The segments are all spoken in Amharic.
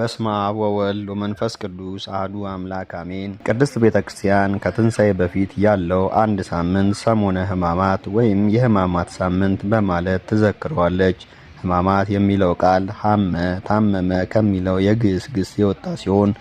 በስመ አብ ወወልድ ወመንፈስ ቅዱስ አሐዱ አምላክ አሜን። ቅድስት ቤተ ክርስቲያን ከትንሣኤ በፊት ያለው አንድ ሳምንት ሰሞነ ሕማማት ወይም የሕማማት ሳምንት በማለት ትዘክረዋለች። ሕማማት የሚለው ቃል ሐመ ታመመ ከሚለው የግዕዝ ግስ የወጣ ሲሆን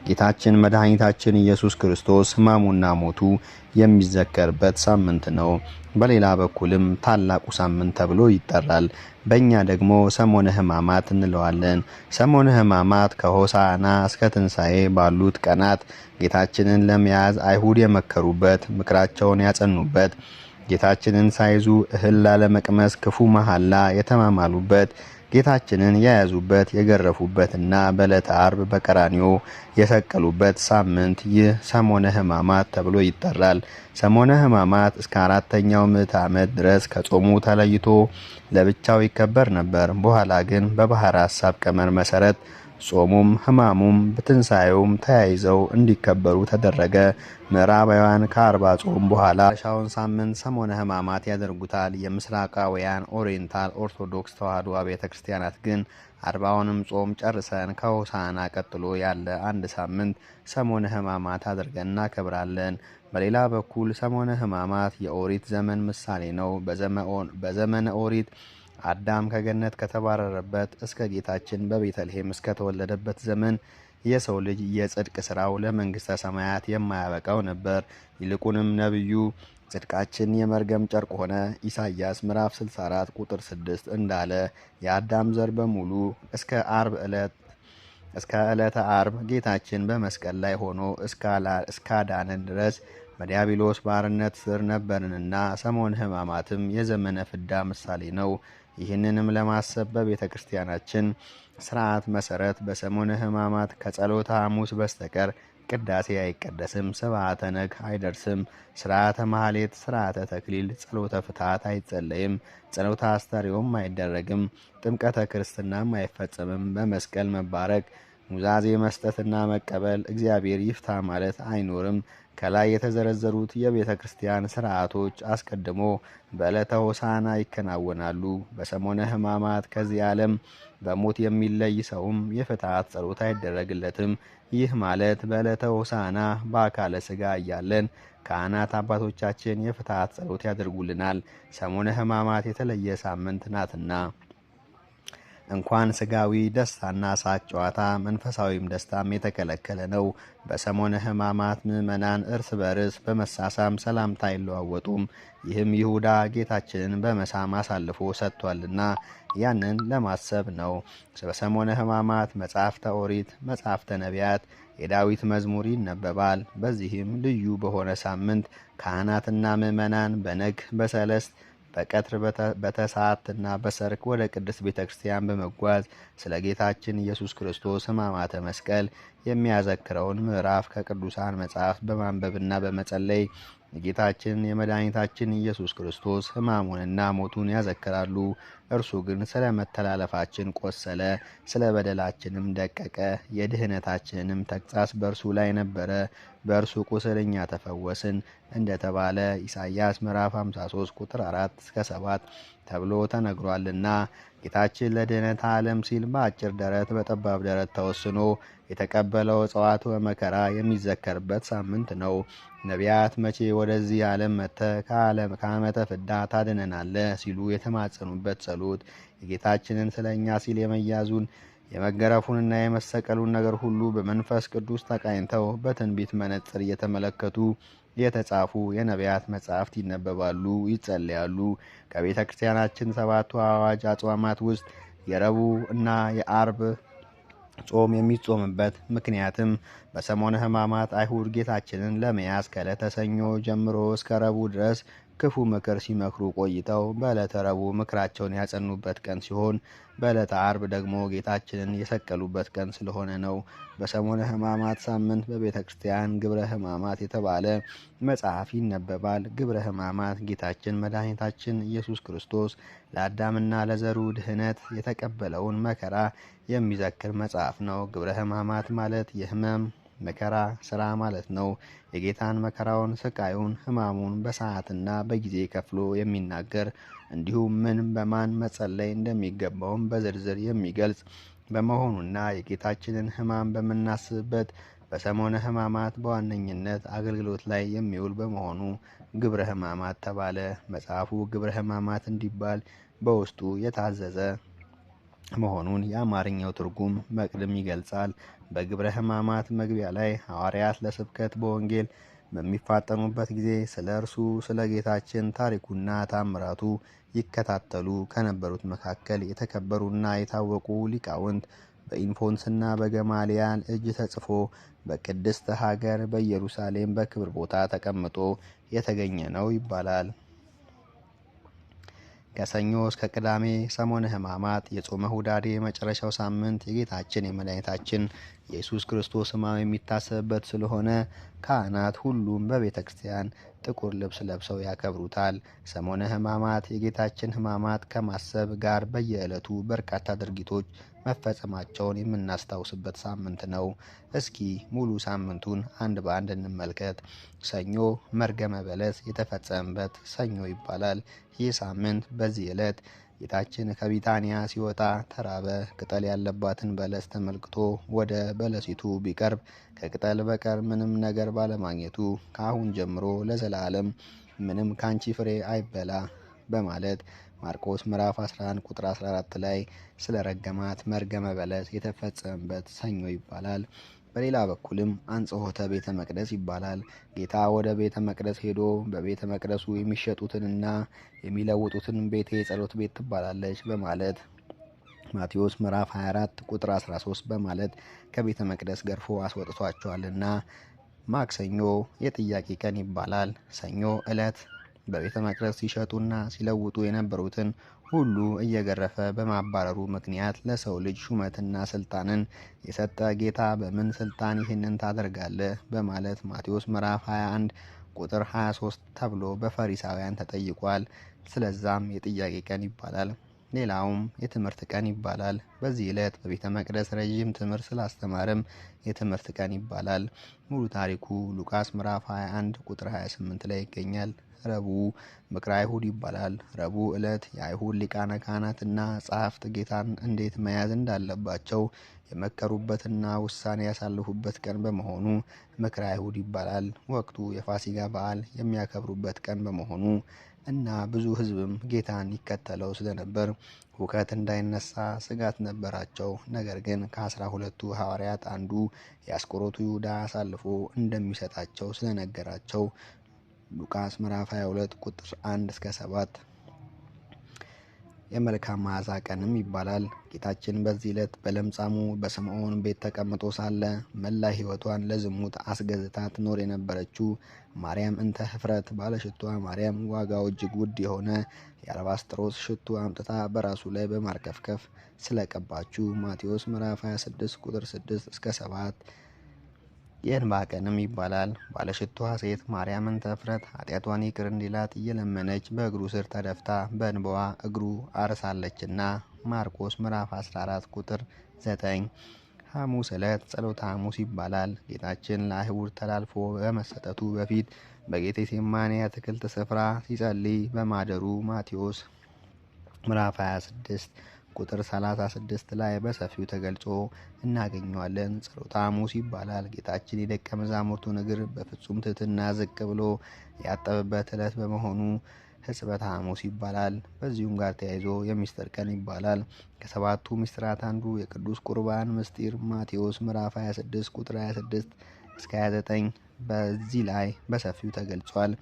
ጌታችን መድኃኒታችን ኢየሱስ ክርስቶስ ሕማሙና ሞቱ የሚዘከርበት ሳምንት ነው። በሌላ በኩልም ታላቁ ሳምንት ተብሎ ይጠራል። በእኛ ደግሞ ሰሞነ ሕማማት እንለዋለን። ሰሞነ ሕማማት ከሆሳዕና እስከ ትንሣኤ ባሉት ቀናት ጌታችንን ለመያዝ አይሁድ የመከሩበት፣ ምክራቸውን ያጸኑበት፣ ጌታችንን ሳይዙ እህል ላለመቅመስ ክፉ መሐላ የተማማሉበት፣ ጌታችንን የያዙበት የገረፉበትና በዕለተ ዓርብ በቀራንዮ የሰቀሉበት ሳምንት ይህ ሰሞነ ሕማማት ተብሎ ይጠራል። ሰሞነ ሕማማት እስከ 4ኛው ምዕተ ዓመት ድረስ ከጾሙ ተለይቶ ለብቻው ይከበር ነበር። በኋላ ግን በባሕረ ሐሳብ ቀመር መሰረት ጾሙም ሕማሙም በትንሣኤውም ተያይዘው እንዲከበሩ ተደረገ። ምዕራባውያን ከ40 ጾም በኋላ ሻውን ሳምንት ሰሞነ ሕማማት ያደርጉታል። የምስራቃውያን ኦሪየንታል ኦርቶዶክስ ተዋሕዶ ቤተ ክርስቲያናት ግን 40ውንም ጾም ጨርሰን ከሆሳዕና ቀጥሎ ያለ አንድ ሳምንት ሰሞነ ሕማማት አድርገን እናከብራለን። በሌላ በኩል ሰሞነ ሕማማት የኦሪት ዘመን ምሳሌ ነው። በዘመነ ኦሪት አዳም ከገነት ከተባረረበት እስከ ጌታችን በቤተልሔም እስከተወለደበት ዘመን የሰው ልጅ የጽድቅ ሥራው ለመንግሥተ ሰማያት የማያበቃው ነበር። ይልቁንም ነቢዩ ጽድቃችን የመርገም ጨርቅ ሆነ ኢሳይያስ ምዕራፍ 64 ቁጥር 6 እንዳለ የአዳም ዘር በሙሉ እስከ ዕለተ ዓርብ ጌታችን በመስቀል ላይ ሆኖ እስካዳነን ድረስ በዲያብሎስ ባርነት ስር ነበርንና ሰሞነ ሕማማትም የዘመነ ፍዳ ምሳሌ ነው። ይህንንም ለማሰብ በቤተ ክርስቲያናችን ሥርዓት መሠረት በሰሞነ ሕማማት ከጸሎተ ሐሙስ በስተቀር ቅዳሴ አይቀደስም፣ ስብዓተ ነግህ አይደርስም፣ ሥርዓተ ማህሌት፣ ሥርዓተ ተክሊል፣ ጸሎተ ፍትሐት አይጸለይም፣ ጸሎተ አስተርእዮም አይደረግም፣ ጥምቀተ ክርስትናም አይፈጸምም። በመስቀል መባረክ፣ ኑዛዜ መስጠትና መቀበል፣ እግዚአብሔር ይፍታ ማለት አይኖርም። ከላይ የተዘረዘሩት የቤተ ክርስቲያን ሥርዓቶች አስቀድሞ በዕለተ ሆሳዕና ይከናወናሉ። በሰሞነ ሕማማት ከዚህ ዓለም በሞት የሚለይ ሰውም የፍትሐት ጸሎት አይደረግለትም። ይህ ማለት በዕለተ ሆሳዕና በአካለ ሥጋ እያለን ካህናት አባቶቻችን የፍትሐት ጸሎት ያደርጉልናል። ሰሞነ ሕማማት የተለየ ሳምንት ናትና እንኳን ሥጋዊ ደስታና ሳቅ ጨዋታ መንፈሳዊም ደስታም የተከለከለ ነው። በሰሞነ ሕማማት ምዕመናን እርስ በርስ በመሳሳም ሰላምታ አይለዋወጡም። ይህም ይሁዳ ጌታችንን በመሳም አሳልፎ ሰጥቷልና ያንን ለማሰብ ነው። በሰሞነ ሕማማት መጻሕፍተ ኦሪት፣ መጻሕፍተ ነቢያት፣ የዳዊት መዝሙር ይነበባል። በዚህም ልዩ በሆነ ሳምንት ካህናትና ምዕመናን በነግህ በሰለስት በቀትር በተሰዓትና በሰርክ ወደ ቅድስት ቤተ ክርስቲያን በመጓዝ ስለ ጌታችን ኢየሱስ ክርስቶስ ሕማማተ መስቀል የሚያዘክረውን ምዕራፍ ከቅዱሳን መጻሕፍት በማንበብና በመጸለይ የጌታችን የመድኃኒታችን ኢየሱስ ክርስቶስ ሕማሙንና ሞቱን ያዘክራሉ። እርሱ ግን ስለ መተላለፋችን ቆሰለ፣ ስለ በደላችንም ደቀቀ፣ የድህነታችንንም ተግሣጽ በእርሱ ላይ ነበረ፣ በእርሱ ቁስል እኛ ተፈወስን እንደተባለ ኢሳይያስ ምዕራፍ 53 ቁጥር 4 እስከ 7 ተብሎ ተነግሯልና ጌታችን ለድህነተ ዓለም ሲል በአጭር ደረት በጠባብ ደረት ተወስኖ የተቀበለው ጽዋዕት መከራ የሚዘከርበት ሳምንት ነው። ነቢያት መቼ ወደዚህ ዓለም መጥተህ ከዓመተ ፍዳ ታድነናለህ ሲሉ የተማጸኑበት ጸሎት የጌታችንን ስለ እኛ ሲል የመያዙን የመገረፉንና የመሰቀሉን ነገር ሁሉ በመንፈስ ቅዱስ ተቃኝተው በትንቢት መነጽር እየተመለከቱ የተጻፉ የነቢያት መጻሕፍት ይነበባሉ፣ ይጸለያሉ። ከቤተ ክርስቲያናችን 7ቱ አዋጅ አጽዋማት ውስጥ የረቡዕ እና የዓርብ ጾም የሚጾምበት ምክንያትም በሰሞነ ሕማማት አይሁድ ጌታችንን ለመያዝ ከዕለተ ሰኞ ጀምሮ እስከ ረቡዕ ድረስ ክፉ ምክር ሲመክሩ ቆይተው በዕለተ ረቡዕ ምክራቸውን ያጸኑበት ቀን ሲሆን በዕለተ ዓርብ ደግሞ ጌታችንን የሰቀሉበት ቀን ስለሆነ ነው። በሰሞነ ሕማማት ሳምንት በቤተ ክርስቲያን ግብረ ሕማማት የተባለ መጽሐፍ ይነበባል። ግብረ ሕማማት ጌታችን መድኃኒታችን ኢየሱስ ክርስቶስ ለአዳምና ለዘሩ ድህነት የተቀበለውን መከራ የሚዘክር መጽሐፍ ነው። ግብረ ሕማማት ማለት የሕመም መከራ ስራ ማለት ነው። የጌታን መከራውን፣ ስቃዩን፣ ሕማሙን በሰዓትና በጊዜ ከፍሎ የሚናገር እንዲሁም ምን በማን መጸለይ እንደሚገባውም በዝርዝር የሚገልጽ በመሆኑና የጌታችንን ሕማም በምናስብበት በሰሞነ ሕማማት በዋነኝነት አገልግሎት ላይ የሚውል በመሆኑ ግብረ ሕማማት ተባለ። መጽሐፉ ግብረ ሕማማት እንዲባል በውስጡ የታዘዘ መሆኑን የአማርኛው ትርጉም መቅድም ይገልጻል። በግብረ ሕማማት መግቢያ ላይ ሐዋርያት ለስብከት በወንጌል በሚፋጠኑበት ጊዜ ስለ እርሱ ስለ ጌታችን ታሪኩና ታምራቱ ይከታተሉ ከነበሩት መካከል የተከበሩና የታወቁ ሊቃውንት በኢንፎንስና በገማልያል እጅ ተጽፎ በቅድስት ሀገር በኢየሩሳሌም በክብር ቦታ ተቀምጦ የተገኘ ነው ይባላል። ከሰኞ እስከ ቅዳሜ ሰሞነ ሕማማት የጾመ ሁዳዴ የመጨረሻው ሳምንት የጌታችን የመድኃኒታችን የኢየሱስ ክርስቶስ ሕማም የሚታሰብበት ስለሆነ ካህናት ሁሉም በቤተ ክርስቲያን ጥቁር ልብስ ለብሰው ያከብሩታል። ሰሞነ ሕማማት የጌታችን ሕማማት ከማሰብ ጋር በየዕለቱ በርካታ ድርጊቶች መፈጸማቸውን የምናስታውስበት ሳምንት ነው። እስኪ ሙሉ ሳምንቱን አንድ በአንድ እንመልከት። ሰኞ መርገመ በለስ የተፈጸመበት ሰኞ ይባላል። ይህ ሳምንት በዚህ ዕለት ጌታችን ከቢታንያ ሲወጣ ተራበ። ቅጠል ያለባትን በለስ ተመልክቶ ወደ በለሲቱ ቢቀርብ ከቅጠል በቀር ምንም ነገር ባለማግኘቱ ከአሁን ጀምሮ ለዘላለም ምንም ካንቺ ፍሬ አይበላ በማለት ማርቆስ ምዕራፍ 11 ቁጥር 14 ላይ ስለ ረገማት መርገመ በለስ የተፈጸመበት ሰኞ ይባላል። በሌላ በኩልም አንጽሖተ ቤተ መቅደስ ይባላል። ጌታ ወደ ቤተ መቅደስ ሄዶ በቤተ መቅደሱ የሚሸጡትንና የሚለውጡትን ቤቴ የጸሎት ቤት ትባላለች በማለት ማቴዎስ ምዕራፍ 24 ቁጥር 13 በማለት ከቤተ መቅደስ ገርፎ አስወጥቷቸዋልና ማክሰኞ የጥያቄ ቀን ይባላል። ሰኞ ዕለት በቤተ መቅደስ ሲሸጡና ሲለውጡ የነበሩትን ሁሉ እየገረፈ በማባረሩ ምክንያት ለሰው ልጅ ሹመትና ስልጣንን የሰጠ ጌታ በምን ስልጣን ይህንን ታደርጋለህ? በማለት ማቴዎስ ምዕራፍ 21 ቁጥር 23 ተብሎ በፈሪሳውያን ተጠይቋል። ስለዛም የጥያቄ ቀን ይባላል። ሌላውም የትምህርት ቀን ይባላል። በዚህ ዕለት በቤተ መቅደስ ረዥም ትምህርት ስላስተማረም የትምህርት ቀን ይባላል። ሙሉ ታሪኩ ሉቃስ ምዕራፍ 21 ቁጥር 28 ላይ ይገኛል። ረቡዕ ምክረ አይሁድ ይባላል። ረቡዕ ዕለት የአይሁድ ሊቃነ ካህናትና ጸሐፍት ጌታን እንዴት መያዝ እንዳለባቸው የመከሩበትና ውሳኔ ያሳልፉበት ቀን በመሆኑ ምክረ አይሁድ ይባላል። ወቅቱ የፋሲጋ በዓል የሚያከብሩበት ቀን በመሆኑ እና ብዙ ሕዝብም ጌታን ይከተለው ስለነበር ሁከት እንዳይነሳ ስጋት ነበራቸው። ነገር ግን ከ12ቱ ሐዋርያት አንዱ የአስቆሮቱ ይሁዳ አሳልፎ እንደሚሰጣቸው ስለነገራቸው ሉቃስ ምዕራፍ 22 ቁጥር 1 እስከ 7 የመልካም መዓዛ ቀንም ይባላል። ጌታችን በዚህ ዕለት በለምጻሙ በስምዖን ቤት ተቀምጦ ሳለ መላ ሕይወቷን ለዝሙት አስገዝታ ትኖር የነበረችው ማርያም እንተ ኅፍረት ባለሽቷ ማርያም ዋጋው እጅግ ውድ የሆነ የአልባስጥሮስ ሽቱ አምጥታ በራሱ ላይ በማርከፍከፍ ስለቀባችው ማቴዎስ ምዕራፍ 26 ቁጥር 6 እስከ 7 የእንባ ቀንም ይባላል። ባለሽቷ ሴት ማርያም እንተ ኅፍረት ኃጢአቷን ይቅር እንዲላት እየለመነች በእግሩ ስር ተደፍታ በእንባዋ እግሩ አርሳለችና ማርቆስ ምዕራፍ 14 ቁጥር 9 ሐሙስ ዕለት ጸሎተ ሐሙስ ይባላል። ጌታችን ለአይሁድ ተላልፎ በመሰጠቱ በፊት በጌቴሴማኒ አትክልት ስፍራ ሲጸልይ በማደሩ ማቴዎስ ምዕራፍ 26 ቁጥር 36 ላይ በሰፊው ተገልጾ እናገኘዋለን። ጸሎተ ሐሙስ ይባላል። ጌታችን የደቀ መዛሙርቱን እግር በፍጹም ትሕትና ዝቅ ብሎ ያጠበበት ዕለት በመሆኑ ሕጽበተ ሐሙስ ይባላል። በዚሁም ጋር ተያይዞ የሚስጥር ቀን ይባላል። ከሰባቱ ምስጢራት አንዱ የቅዱስ ቁርባን ምስጢር ማቴዎስ ምዕራፍ 26 ቁጥር 26 እስከ 29 በዚህ ላይ በሰፊው ተገልጿል።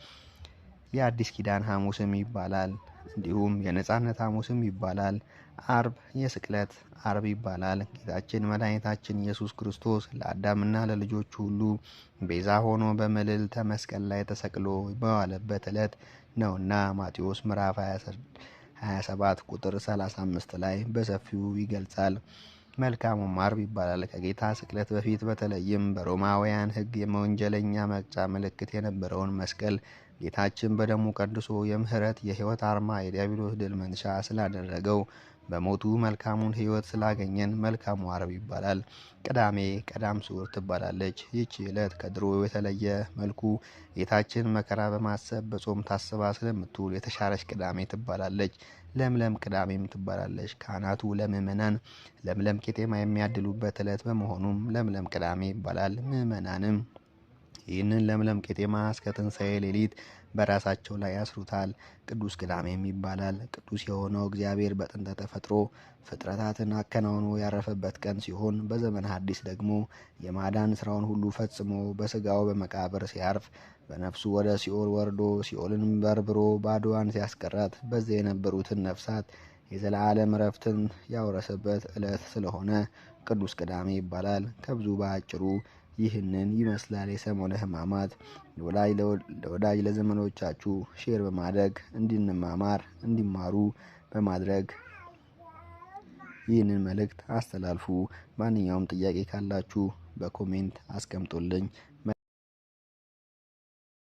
የአዲስ ኪዳን ሐሙስም ይባላል። እንዲሁም የነጻነት ሐሙስም ይባላል። አርብ የስቅለት አርብ ይባላል። ጌታችን መድኃኒታችን ኢየሱስ ክርስቶስ ለአዳምና ለልጆቹ ሁሉ ቤዛ ሆኖ በምልዕልተ መስቀል ላይ ተሰቅሎ በዋለበት ዕለት ነውና ማቴዎስ ምዕራፍ 27 ቁጥር 35 ላይ በሰፊው ይገልጻል። መልካሙም አርብ ይባላል። ከጌታ ስቅለት በፊት በተለይም በሮማውያን ሕግ የወንጀለኛ መቅጫ ምልክት የነበረውን መስቀል ጌታችን በደሙ ቀድሶ የምህረት የሕይወት አርማ የዲያብሎስ ድል መንሻ ስላደረገው በሞቱ መልካሙን ሕይወት ስላገኘን መልካሙ አርብ ይባላል። ቅዳሜ ቀዳም ስዑር ትባላለች። ይህች ዕለት ከድሮ የተለየ መልኩ ጌታችን መከራ በማሰብ በጾም ታስባ ስለምትውል የተሻረች ቅዳሜ ትባላለች። ለምለም ቅዳሜም ትባላለች። ካህናቱ ለምእመናን ለምለም ቄጤማ የሚያድሉበት ዕለት በመሆኑም ለምለም ቅዳሜ ይባላል። ምእመናንም ይህንን ለምለም ቄጤማ እስከ ትንሣኤ ሌሊት በራሳቸው ላይ ያስሩታል። ቅዱስ ቅዳሜም ይባላል። ቅዱስ የሆነው እግዚአብሔር በጥንተ ተፈጥሮ ፍጥረታትን አከናውኖ ያረፈበት ቀን ሲሆን በዘመነ ሐዲስ ደግሞ የማዳን ስራውን ሁሉ ፈጽሞ በስጋው በመቃብር ሲያርፍ በነፍሱ ወደ ሲኦል ወርዶ ሲኦልን በርብሮ ባዶዋን ሲያስቀራት በዚያ የነበሩትን ነፍሳት የዘላለም እረፍትን ያወረሰበት ዕለት ስለሆነ ቅዱስ ቅዳሜ ይባላል። ከብዙ በአጭሩ ይህንን ይመስላል የሰሞነ ሕማማት። ለወዳጅ ለዘመዶቻችሁ ሼር በማድረግ እንድንማማር እንዲማሩ በማድረግ ይህንን መልእክት አስተላልፉ። ማንኛውም ጥያቄ ካላችሁ በኮሜንት አስቀምጡልኝ።